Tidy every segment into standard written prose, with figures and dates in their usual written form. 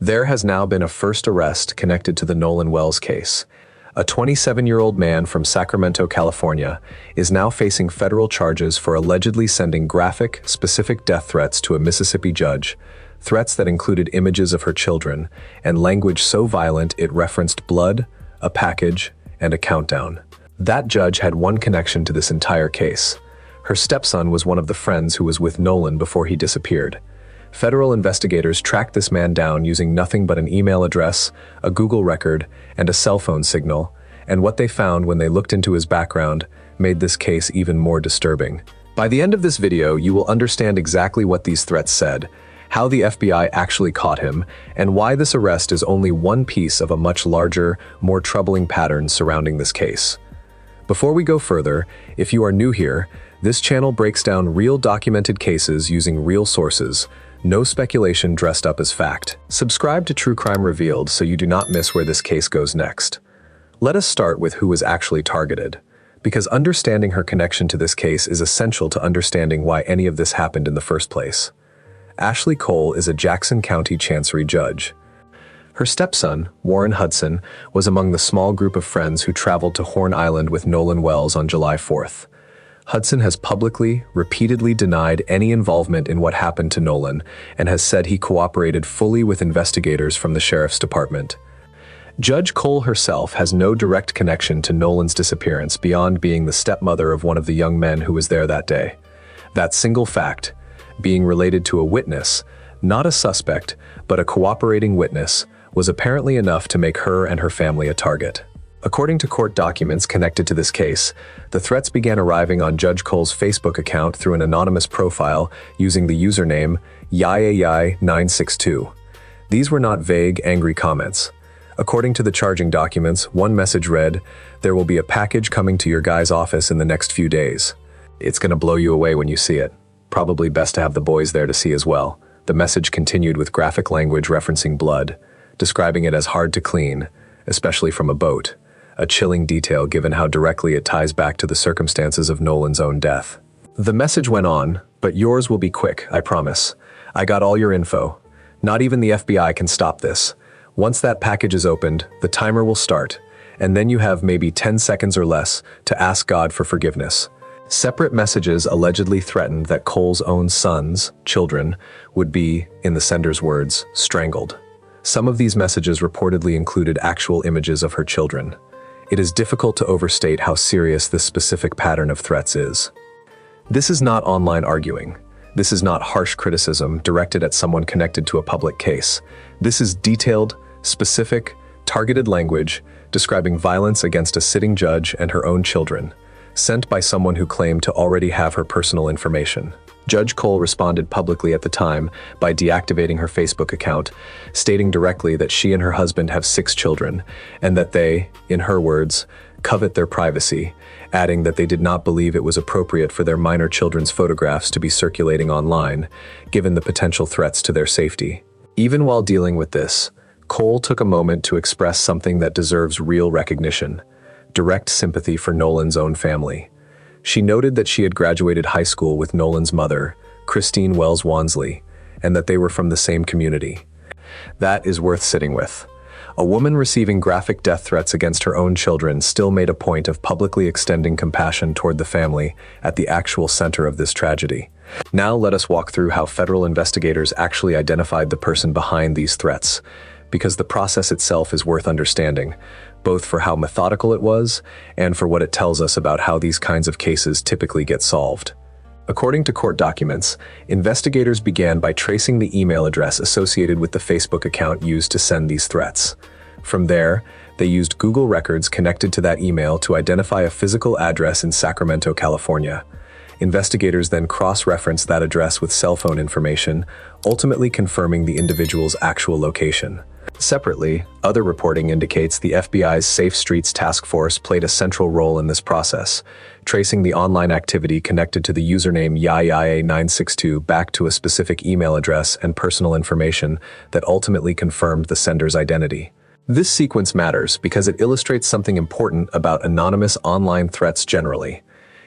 There has now been a first arrest connected to the Nolan Wells case. A 27-year-old man from Sacramento, California, is now facing federal charges for allegedly sending graphic, specific death threats to a Mississippi judge, threats that included images of her children, and language so violent it referenced blood, a package, and a countdown. That judge had one connection to this entire case. Her stepson was one of the friends who was with Nolan before he disappeared. Federal investigators tracked this man down using nothing but an email address, a Google record, and a cell phone signal, and what they found when they looked into his background made this case even more disturbing. By the end of this video, you will understand exactly what these threats said, how the FBI actually caught him, and why this arrest is only one piece of a much larger, more troubling pattern surrounding this case. Before we go further, if you are new here, this channel breaks down real documented cases using real sources, no speculation dressed up as fact. Subscribe to True Crime Revealed so you do not miss where this case goes next. Let us start with who was actually targeted, because understanding her connection to this case is essential to understanding why any of this happened in the first place. Ashlee Cole is a Jackson County Chancery judge. Her stepson, Warren Hudson, was among the small group of friends who traveled to Horn Island with Nolan Wells on July 4th. Hudson has publicly, repeatedly denied any involvement in what happened to Nolan and has said he cooperated fully with investigators from the sheriff's department. Judge Cole herself has no direct connection to Nolan's disappearance beyond being the stepmother of one of the young men who was there that day. That single fact, being related to a witness, not a suspect, but a cooperating witness, was apparently enough to make her and her family a target. According to court documents connected to this case, the threats began arriving on Judge Cole's Facebook account through an anonymous profile using the username YAY962. These were not vague, angry comments. According to the charging documents, one message read, "There will be a package coming to your guy's office in the next few days. It's gonna blow you away when you see it. Probably best to have the boys there to see as well." The message continued with graphic language referencing blood, describing it as hard to clean, especially from a boat. A chilling detail given how directly it ties back to the circumstances of Nolan's own death. The message went on, "But yours will be quick, I promise. I got all your info. Not even the FBI can stop this. Once that package is opened, the timer will start, and then you have maybe 10 seconds or less to ask God for forgiveness." Separate messages allegedly threatened that Cole's own sons, children, would be, in the sender's words, strangled. Some of these messages reportedly included actual images of her children. It is difficult to overstate how serious this specific pattern of threats is. This is not online arguing. This is not harsh criticism directed at someone connected to a public case. This is detailed, specific, targeted language describing violence against a sitting judge and her own children, sent by someone who claimed to already have her personal information. Judge Cole responded publicly at the time by deactivating her Facebook account, stating directly that she and her husband have 6 children, and that they, in her words, covet their privacy, adding that they did not believe it was appropriate for their minor children's photographs to be circulating online, given the potential threats to their safety. Even while dealing with this, Cole took a moment to express something that deserves real recognition: direct sympathy for Nolan's own family. She noted that she had graduated high school with Nolan's mother, Christine Wells Wansley, and that they were from the same community. That is worth sitting with. A woman receiving graphic death threats against her own children still made a point of publicly extending compassion toward the family at the actual center of this tragedy. Now let us walk through how federal investigators actually identified the person behind these threats, because the process itself is worth understanding, both for how methodical it was and for what it tells us about how these kinds of cases typically get solved. According to court documents, investigators began by tracing the email address associated with the Facebook account used to send these threats. From there, they used Google records connected to that email to identify a physical address in Sacramento, California. Investigators then cross-referenced that address with cell phone information, ultimately confirming the individual's actual location. Separately, other reporting indicates the FBI's Safe Streets Task Force played a central role in this process, tracing the online activity connected to the username YAY962 back to a specific email address and personal information that ultimately confirmed the sender's identity. This sequence matters because it illustrates something important about anonymous online threats generally.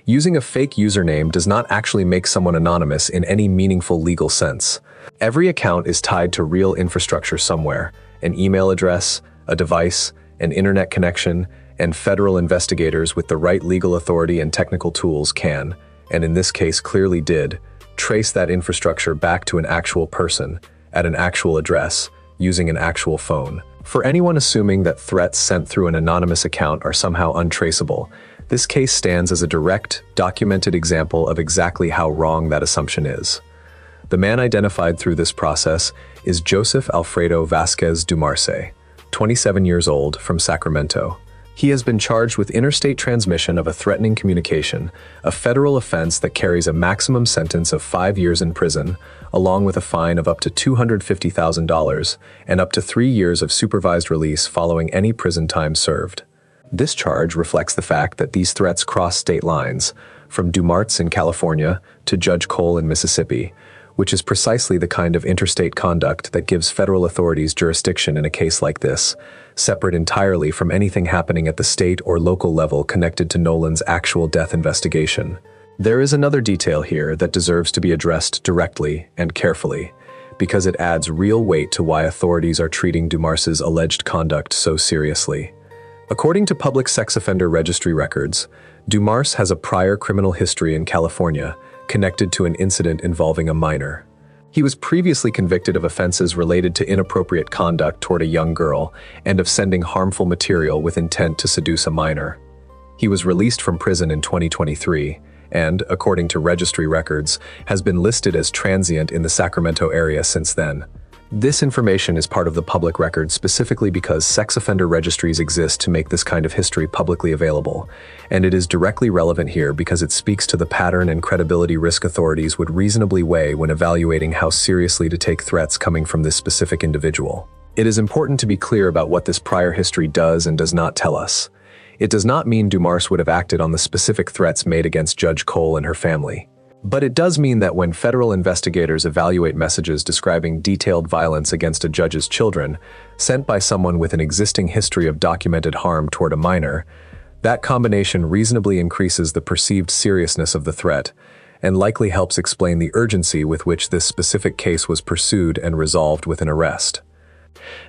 Using a fake username does not actually make someone anonymous in any meaningful legal sense. Every account is tied to real infrastructure somewhere: an email address, a device, an internet connection, and federal investigators with the right legal authority and technical tools can, and in this case clearly did, trace that infrastructure back to an actual person, at an actual address, using an actual phone. For anyone assuming that threats sent through an anonymous account are somehow untraceable, this case stands as a direct, documented example of exactly how wrong that assumption is. The man identified through this process is Joseph Alfredo Vasquez Dumarce, 27 years old, from Sacramento. He has been charged with interstate transmission of a threatening communication, a federal offense that carries a maximum sentence of 5 years in prison, along with a fine of up to $250,000 and up to 3 years of supervised release following any prison time served. This charge reflects the fact that these threats cross state lines, from Dumarce in California to Judge Cole in Mississippi, which is precisely the kind of interstate conduct that gives federal authorities jurisdiction in a case like this, separate entirely from anything happening at the state or local level connected to Nolan's actual death investigation. There is another detail here that deserves to be addressed directly and carefully, because it adds real weight to why authorities are treating Dumarce's alleged conduct so seriously. According to public sex offender registry records, Dumarce has a prior criminal history in California connected to an incident involving a minor. He was previously convicted of offenses related to inappropriate conduct toward a young girl and of sending harmful material with intent to seduce a minor. He was released from prison in 2023 and, according to registry records, has been listed as transient in the Sacramento area since then. This information is part of the public record specifically because sex offender registries exist to make this kind of history publicly available, and it is directly relevant here because it speaks to the pattern and credibility risk authorities would reasonably weigh when evaluating how seriously to take threats coming from this specific individual. It is important to be clear about what this prior history does and does not tell us. It does not mean Dumarce would have acted on the specific threats made against Judge Cole and her family. But it does mean that when federal investigators evaluate messages describing detailed violence against a judge's children, sent by someone with an existing history of documented harm toward a minor, that combination reasonably increases the perceived seriousness of the threat, and likely helps explain the urgency with which this specific case was pursued and resolved with an arrest.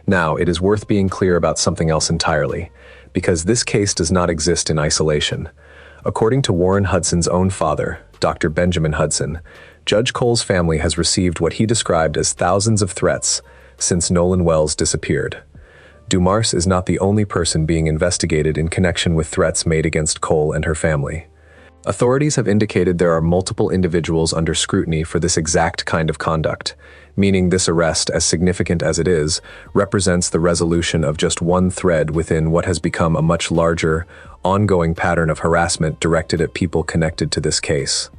Now, it is worth being clear about something else entirely, because this case does not exist in isolation. According to Warren Hudson's own father, Dr. Benjamin Hudson, Judge Cole's family has received what he described as thousands of threats since Nolan Wells disappeared. Dumarce is not the only person being investigated in connection with threats made against Cole and her family. Authorities have indicated there are multiple individuals under scrutiny for this exact kind of conduct, meaning this arrest, as significant as it is, represents the resolution of just one thread within what has become a much larger, ongoing pattern of harassment directed at people connected to this case.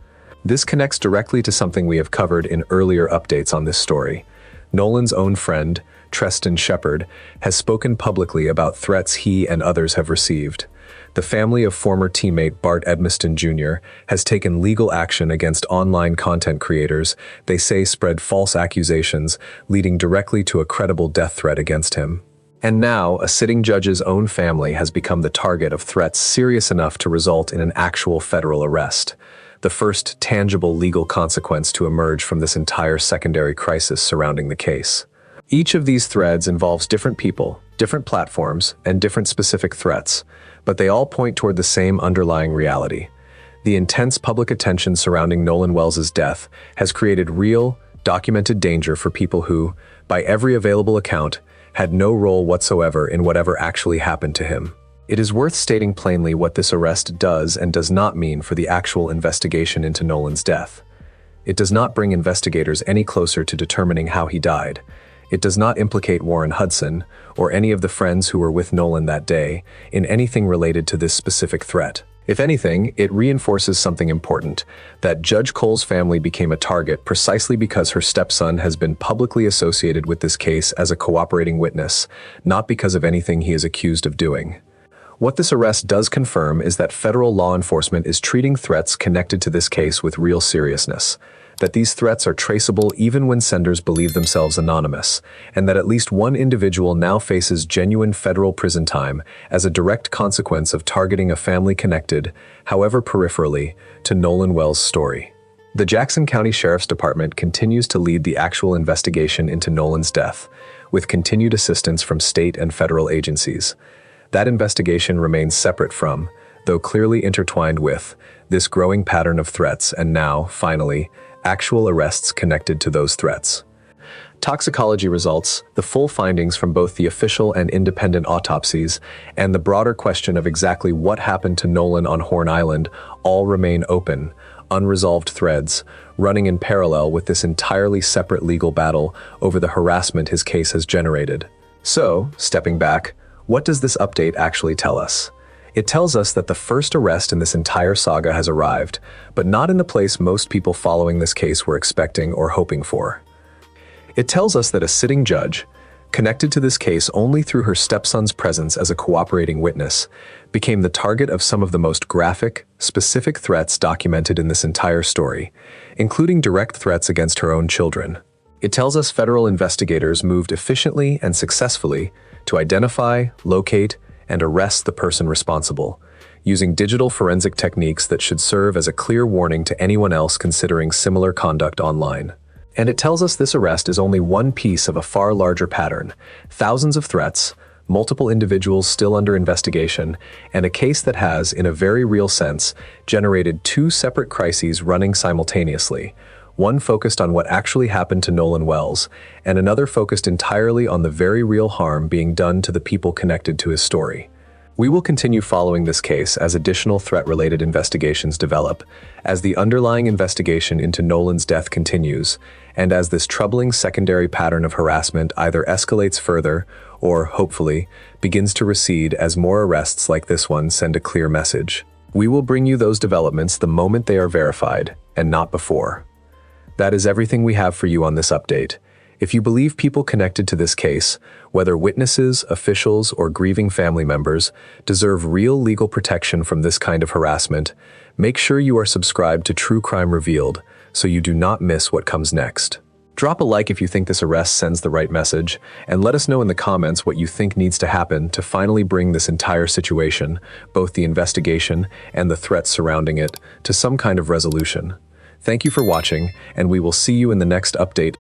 This connects directly to something we have covered in earlier updates on this story. Nolan's own friend, Treston Shepard, has spoken publicly about threats he and others have received. The family of former teammate Bart Edmiston Jr. has taken legal action against online content creators they say spread false accusations, leading directly to a credible death threat against him. And now, a sitting judge's own family has become the target of threats serious enough to result in an actual federal arrest, the first tangible legal consequence to emerge from this entire secondary crisis surrounding the case. Each of these threads involves different people, different platforms, and different specific threats, but they all point toward the same underlying reality. The intense public attention surrounding Nolan Wells' death has created real, documented danger for people who, by every available account, had no role whatsoever in whatever actually happened to him. It is worth stating plainly what this arrest does and does not mean for the actual investigation into Nolan's death. It does not bring investigators any closer to determining how he died. It does not implicate Warren Hudson, or any of the friends who were with Nolan that day, in anything related to this specific threat. If anything, it reinforces something important, that Judge Cole's family became a target precisely because her stepson has been publicly associated with this case as a cooperating witness, not because of anything he is accused of doing. What this arrest does confirm is that federal law enforcement is treating threats connected to this case with real seriousness. that these threats are traceable even when senders believe themselves anonymous, and that at least one individual now faces genuine federal prison time as a direct consequence of targeting a family connected, however peripherally, to Nolan Wells' story. The Jackson County Sheriff's Department continues to lead the actual investigation into Nolan's death, with continued assistance from state and federal agencies. That investigation remains separate from, though clearly intertwined with, this growing pattern of threats and now, finally, actual arrests connected to those threats. Toxicology results, the full findings from both the official and independent autopsies, and the broader question of exactly what happened to Nolan on Horn Island all remain open, unresolved threads, running in parallel with this entirely separate legal battle over the harassment his case has generated. So, stepping back, what does this update actually tell us? It tells us that the first arrest in this entire saga has arrived, but not in the place most people following this case were expecting or hoping for. It tells us that a sitting judge, connected to this case only through her stepson's presence as a cooperating witness, became the target of some of the most graphic, specific threats documented in this entire story, including direct threats against her own children. It tells us federal investigators moved efficiently and successfully to identify, locate, and arrest the person responsible, using digital forensic techniques that should serve as a clear warning to anyone else considering similar conduct online. And it tells us this arrest is only one piece of a far larger pattern: thousands of threats, multiple individuals still under investigation, and a case that has, in a very real sense, generated two separate crises running simultaneously, one focused on what actually happened to Nolan Wells, and another focused entirely on the very real harm being done to the people connected to his story. We will continue following this case as additional threat-related investigations develop, as the underlying investigation into Nolan's death continues, and as this troubling secondary pattern of harassment either escalates further or, hopefully, begins to recede as more arrests like this one send a clear message. We will bring you those developments the moment they are verified, and not before. That is everything we have for you on this update. If you believe people connected to this case, whether witnesses, officials, or grieving family members, deserve real legal protection from this kind of harassment, make sure you are subscribed to True Crime Revealed so you do not miss what comes next. Drop a like if you think this arrest sends the right message, and let us know in the comments what you think needs to happen to finally bring this entire situation, both the investigation and the threats surrounding it, to some kind of resolution. Thank you for watching, and we will see you in the next update.